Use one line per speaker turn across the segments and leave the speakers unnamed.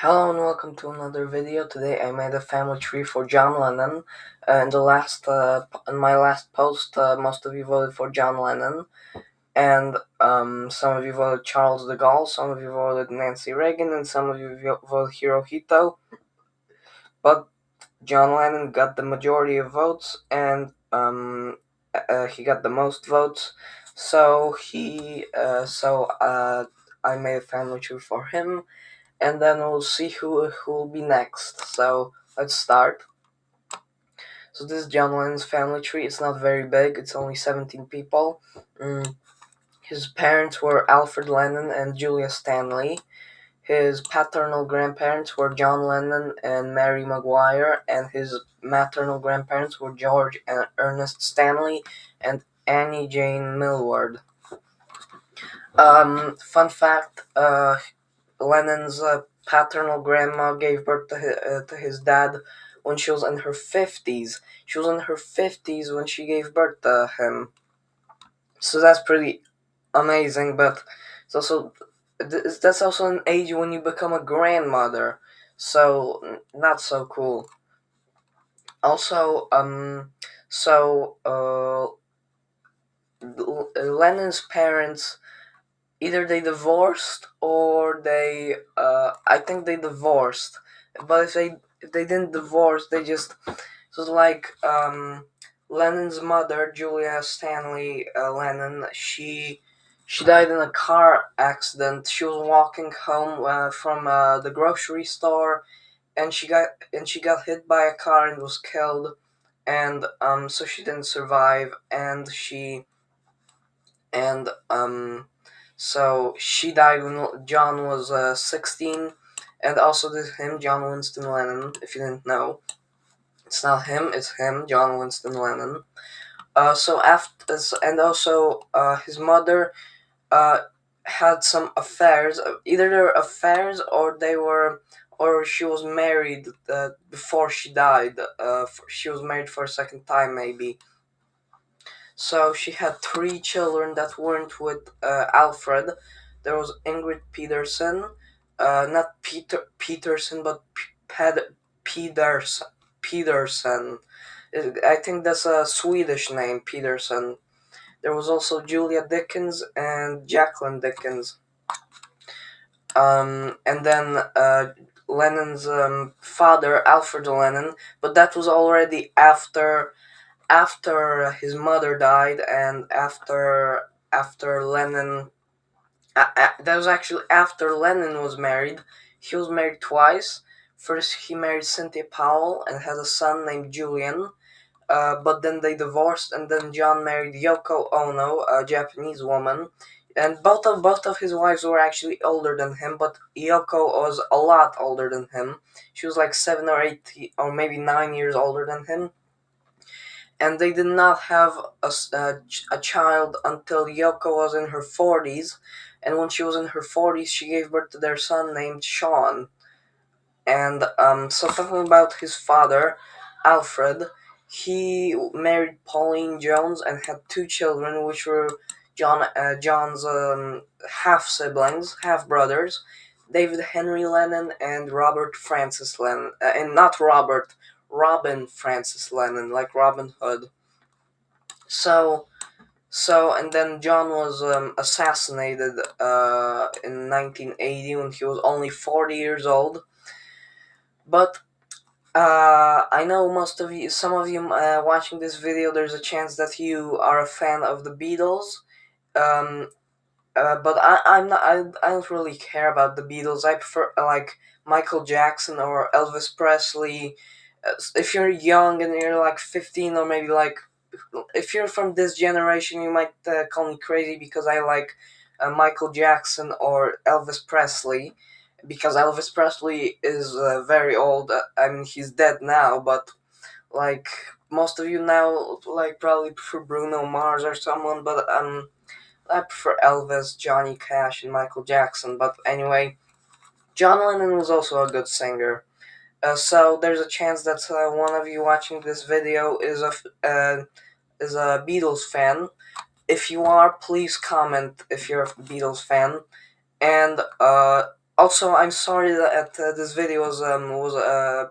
Hello and welcome to another video. Today I made a family tree for John Lennon. In my last post, most of you voted for John Lennon, and some of you voted Charles de Gaulle, some of you voted Nancy Reagan, and some of you voted Hirohito. But John Lennon got the majority of votes, and he got the most votes. So I made a family tree for him, and then we'll see who will be next. So let's start. So this is John Lennon's family tree. It's not very big. It's only 17 people. His parents were Alfred Lennon and Julia Stanley. His paternal grandparents were John Lennon and Mary Maguire, and his maternal grandparents were George and Ernest Stanley and Annie Jane Millward. Fun fact: Lennon's paternal grandma gave birth to his dad when she was in her 50s. She was in her 50s when she gave birth to him. So that's pretty amazing, but that's also an age when you become a grandmother. So not so cool. Also, Lennon's parents, either they divorced or I think they divorced. But if they didn't divorce, they just so Lennon's mother, Julia Stanley Lennon, she died in a car accident. She was walking home from the grocery store, and she got hit by a car and was killed. And so she didn't survive, and so she died when John was 16, and also this him, John Winston Lennon. If you didn't know, it's not him; it's him, John Winston Lennon. And also his mother uh, had some affairs. Either they were affairs or she was married before she died. She was married for a second time, maybe. So she had three children that weren't with Alfred. There was Ingrid Peterson, not Peterson, but Pedersen. Peterson. I think that's a Swedish name, Peterson. There was also Julia Dickens and Jacqueline Dickens. And then Lennon's father, Alfred Lennon, but that was already after his mother died, and after Lennon, that was actually after Lennon was married. He was married twice. First, he married Cynthia Powell and had a son named Julian. But then they divorced, and then John married Yoko Ono, a Japanese woman. And both of his wives were actually older than him, but Yoko was a lot older than him. She was like 7 or 8 or maybe 9 years older than him, and they did not have a child until Yoko was in her 40s, and when she was in her 40s, she gave birth to their son named Sean. And so talking about his father, Alfred, he married Pauline Jones and had two children, which were John's half siblings, half brothers, David Henry Lennon and Robert Francis Lennon, and not Robert, Robin Francis Lennon, like Robin Hood. So, and then John was assassinated in 1980 when he was only 40 years old. But I know some of you watching this video, there's a chance that you are a fan of the Beatles. But I'm not. I don't really care about the Beatles. I prefer like Michael Jackson or Elvis Presley. If you're young and you're like 15, or maybe like if you're from this generation, you might call me crazy because I like Michael Jackson or Elvis Presley, because Elvis Presley is very old. I mean, he's dead now, but like most of you now, like probably prefer Bruno Mars or someone, but I prefer Elvis, Johnny Cash, and Michael Jackson. But anyway, John Lennon was also a good singer. So there's a chance that one of you watching this video is a Beatles fan. If you are, please comment if you're a Beatles fan. And Also, I'm sorry that this video was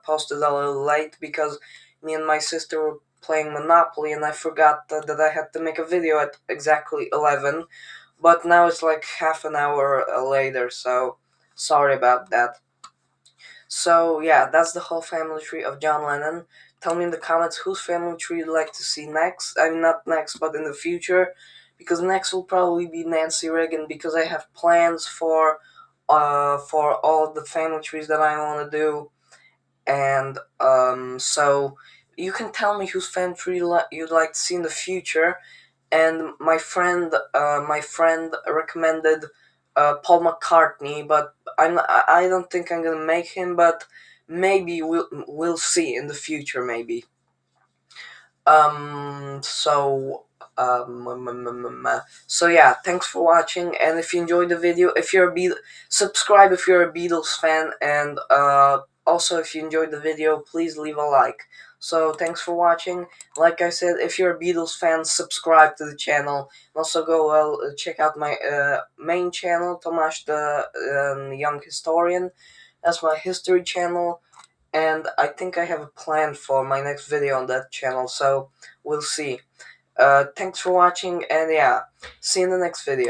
posted a little late because me and my sister were playing Monopoly, and I forgot that I had to make a video at exactly 11. But now it's like half an hour later, so sorry about that. So yeah, that's the whole family tree of John Lennon. Tell me in the comments whose family tree you'd like to see next. I mean, not next, but in the future, because next will probably be Nancy Reagan, because I have plans for all of the family trees that I want to do, and so you can tell me whose family tree you'd like to see in the future. And my friend recommended Paul McCartney, but I don't think I'm gonna make him, but maybe we'll see in the future, maybe. So so yeah, thanks for watching, and if you enjoyed the video, if you're a subscribe if you're a Beatles fan, and also if you enjoyed the video, please leave a like. So thanks for watching. Like I said, if you're a Beatles fan, subscribe to the channel. Also go check out my main channel, Tomasz the Young Historian. That's my history channel, and I think I have a plan for my next video on that channel, so we'll see. Thanks for watching, and yeah, see you in the next video.